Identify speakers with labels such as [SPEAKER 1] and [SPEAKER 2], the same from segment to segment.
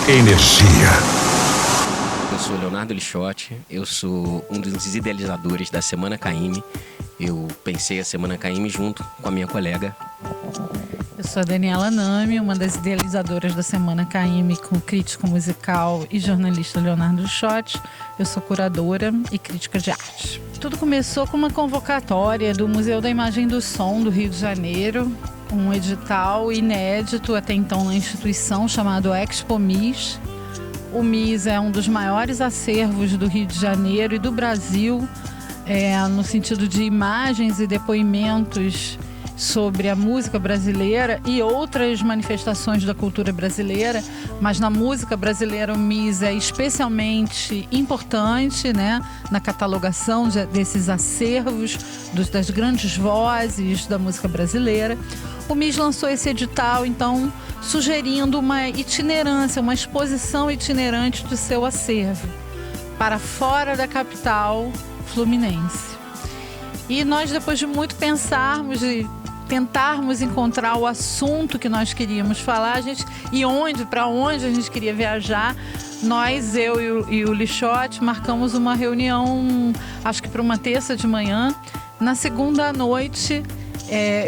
[SPEAKER 1] Energia.
[SPEAKER 2] Eu sou Leonardo Lixotti, eu sou um dos idealizadores da Semana Caymmi. Eu pensei a Semana Caymmi junto com a minha colega.
[SPEAKER 3] Eu sou a Daniela Nami, uma das idealizadoras da Semana Caymmi, com o crítico musical e jornalista Leonardo Lixotti. Eu sou curadora e crítica de arte. Tudo começou com uma convocatória do Museu da Imagem e do Som do Rio de Janeiro, um edital inédito até então na instituição chamado Expo MIS. O MIS é um dos maiores acervos do Rio de Janeiro e do Brasil, no sentido de imagens e depoimentos sobre a música brasileira e outras manifestações da cultura brasileira, mas na música brasileira o MIS é especialmente importante, né, na catalogação desses acervos, das grandes vozes da música brasileira. O MIS lançou esse edital, então, sugerindo uma itinerância, uma exposição itinerante do seu acervo para fora da capital fluminense. E nós, depois de muito pensarmos e tentarmos encontrar o assunto que nós queríamos falar, para onde a gente queria viajar, nós, eu e o Lixotti, marcamos uma reunião, acho que para uma terça de manhã. Na segunda à noite,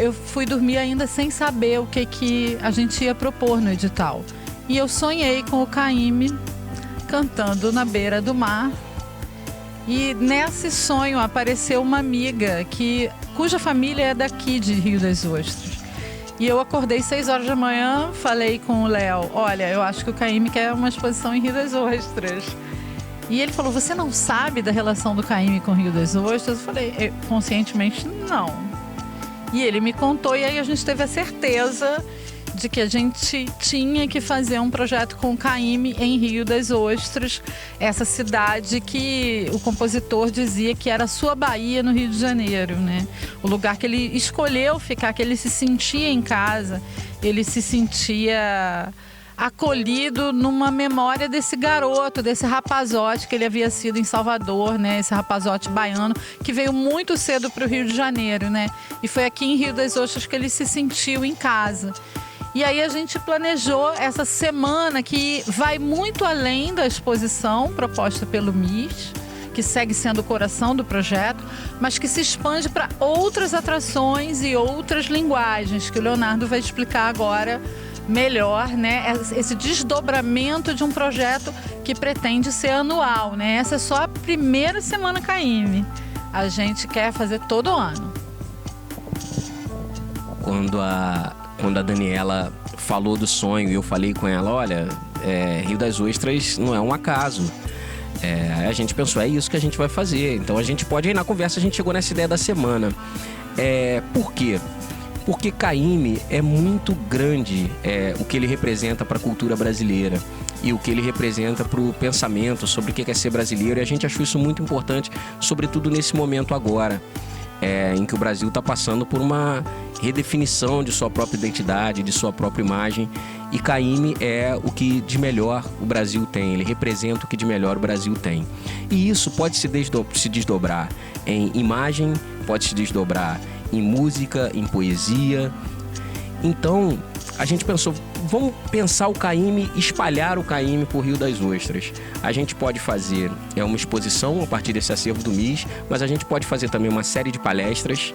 [SPEAKER 3] eu fui dormir ainda sem saber o que a gente ia propor no edital. E eu sonhei com o Caymmi cantando na beira do mar. E nesse sonho apareceu uma amiga cuja família é daqui de Rio das Ostras. E eu acordei 6 horas da manhã, falei com o Léo: olha, eu acho que o Caymmi quer uma exposição em Rio das Ostras. E ele falou: você não sabe da relação do Caymmi com Rio das Ostras? Eu falei: conscientemente não. E ele me contou, e aí a gente teve a certeza de que a gente tinha que fazer um projeto com o Caymmi em Rio das Ostras, essa cidade que o compositor dizia que era a sua Bahia no Rio de Janeiro, né? O lugar que ele escolheu ficar, que ele se sentia em casa, ele se sentia acolhido numa memória desse garoto, desse rapazote que ele havia sido em Salvador, né? Esse rapazote baiano que veio muito cedo para o Rio de Janeiro, né? E foi aqui em Rio das Ostras que ele se sentiu em casa. E aí a gente planejou essa semana que vai muito além da exposição proposta pelo MIS, que segue sendo o coração do projeto, mas que se expande para outras atrações e outras linguagens, que o Leonardo vai explicar agora melhor, né? Esse desdobramento de um projeto que pretende ser anual, né? Essa é só a primeira Semana Caymmi. A gente quer fazer todo ano.
[SPEAKER 2] Quando a Daniela falou do sonho e eu falei com ela: olha, Rio das Ostras não é um acaso. A gente pensou, é isso que a gente vai fazer. Então a gente pode, aí na conversa a gente chegou nessa ideia da semana. Por quê? Porque Caymmi é muito grande, o que ele representa para a cultura brasileira e o que ele representa para o pensamento sobre o que é ser brasileiro. E a gente achou isso muito importante, sobretudo nesse momento agora, em que o Brasil está passando por uma redefinição de sua própria identidade, de sua própria imagem. E Caymmi é o que de melhor o Brasil tem, ele representa o que de melhor o Brasil tem. E isso pode se desdobrar em imagem, pode se desdobrar em música, em poesia. Então a gente pensou, vamos pensar o Caymmi, espalhar o Caymmi por Rio das Ostras. A gente pode fazer uma exposição a partir desse acervo do MIS, mas a gente pode fazer também uma série de palestras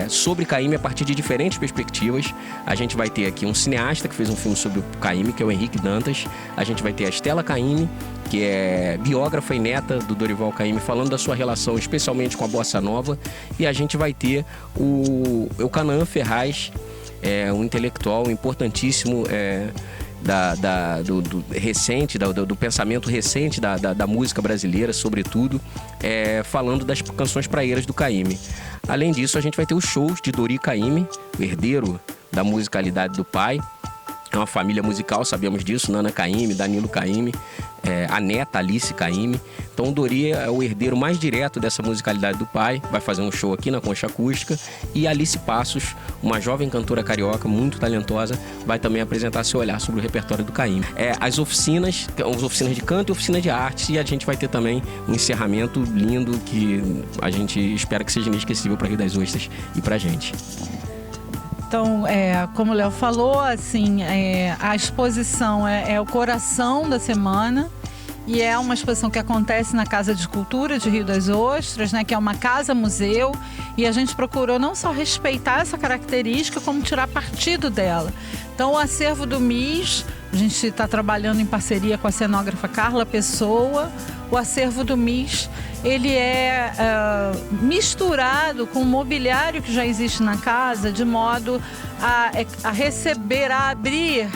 [SPEAKER 2] sobre Caymmi a partir de diferentes perspectivas. A gente vai ter aqui um cineasta que fez um filme sobre o Caymmi, que é o Henrique Dantas. A gente vai ter a Stella Caymmi, que é biógrafa e neta do Dorival Caymmi, falando da sua relação especialmente com a Bossa Nova. E a gente vai ter o Eucanaã Ferraz, um intelectual importantíssimo do pensamento recente da música brasileira, sobretudo, falando das canções praeiras do Caymmi. Além disso, a gente vai ter os shows de Dori Caymmi, o herdeiro da musicalidade do pai. É uma família musical, sabemos disso, Nana Caymmi, Danilo Caymmi, a neta Alice Caymmi. Então o Dori é o herdeiro mais direto dessa musicalidade do pai, vai fazer um show aqui na Concha Acústica. E Alice Passos, uma jovem cantora carioca muito talentosa, vai também apresentar seu olhar sobre o repertório do Caymmi. As oficinas de canto e oficinas de arte, e a gente vai ter também um encerramento lindo que a gente espera que seja inesquecível para Rio das Ostras e para a gente.
[SPEAKER 3] Então, como o Léo falou, assim, a exposição é o coração da semana. E é uma exposição que acontece na Casa de Cultura de Rio das Ostras, né, que é uma casa-museu. E a gente procurou não só respeitar essa característica, como tirar partido dela. Então, o acervo do MIS, a gente está trabalhando em parceria com a cenógrafa Carla Pessoa. O acervo do MIS, ele é misturado com o mobiliário que já existe na casa, de modo a receber, a abrir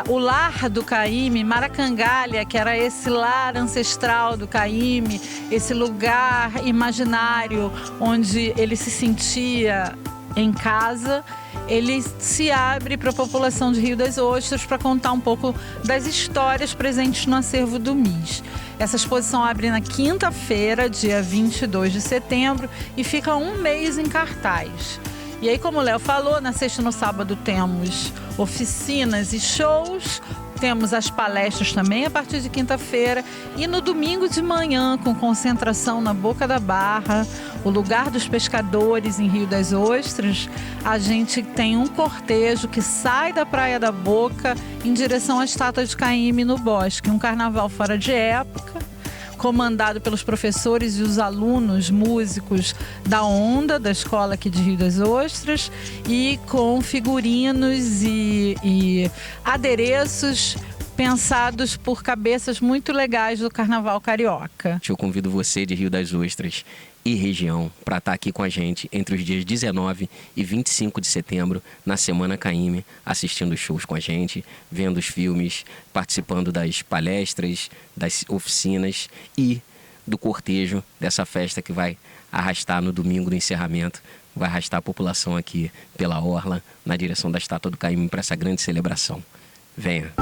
[SPEAKER 3] o lar do Caymmi, Maracangalha, que era esse lar ancestral do Caymmi, esse lugar imaginário onde ele se sentia em casa, ele se abre para a população de Rio das Ostras para contar um pouco das histórias presentes no acervo do MIS. Essa exposição abre na quinta-feira, dia 22 de setembro, e fica um mês em cartaz. E aí, como o Léo falou, na sexta e no sábado temos oficinas e shows, temos as palestras também a partir de quinta-feira, e no domingo de manhã, com concentração na Boca da Barra, o lugar dos pescadores em Rio das Ostras, a gente tem um cortejo que sai da Praia da Boca em direção à estátua de Caymmi no Bosque, um carnaval fora de época, comandado pelos professores e os alunos músicos da Onda, da escola aqui de Rio das Ostras, e com figurinos e adereços pensados por cabeças muito legais do Carnaval Carioca.
[SPEAKER 2] Eu convido você de Rio das Ostras e região para estar aqui com a gente entre os dias 19 e 25 de setembro na Semana Caymmi, assistindo shows com a gente, vendo os filmes, participando das palestras, das oficinas e do cortejo dessa festa que vai arrastar no domingo do encerramento, vai arrastar a população aqui pela orla na direção da estátua do Caymmi para essa grande celebração. Venha!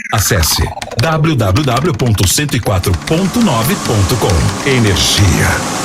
[SPEAKER 1] Acesse www.104.9.com. Energia.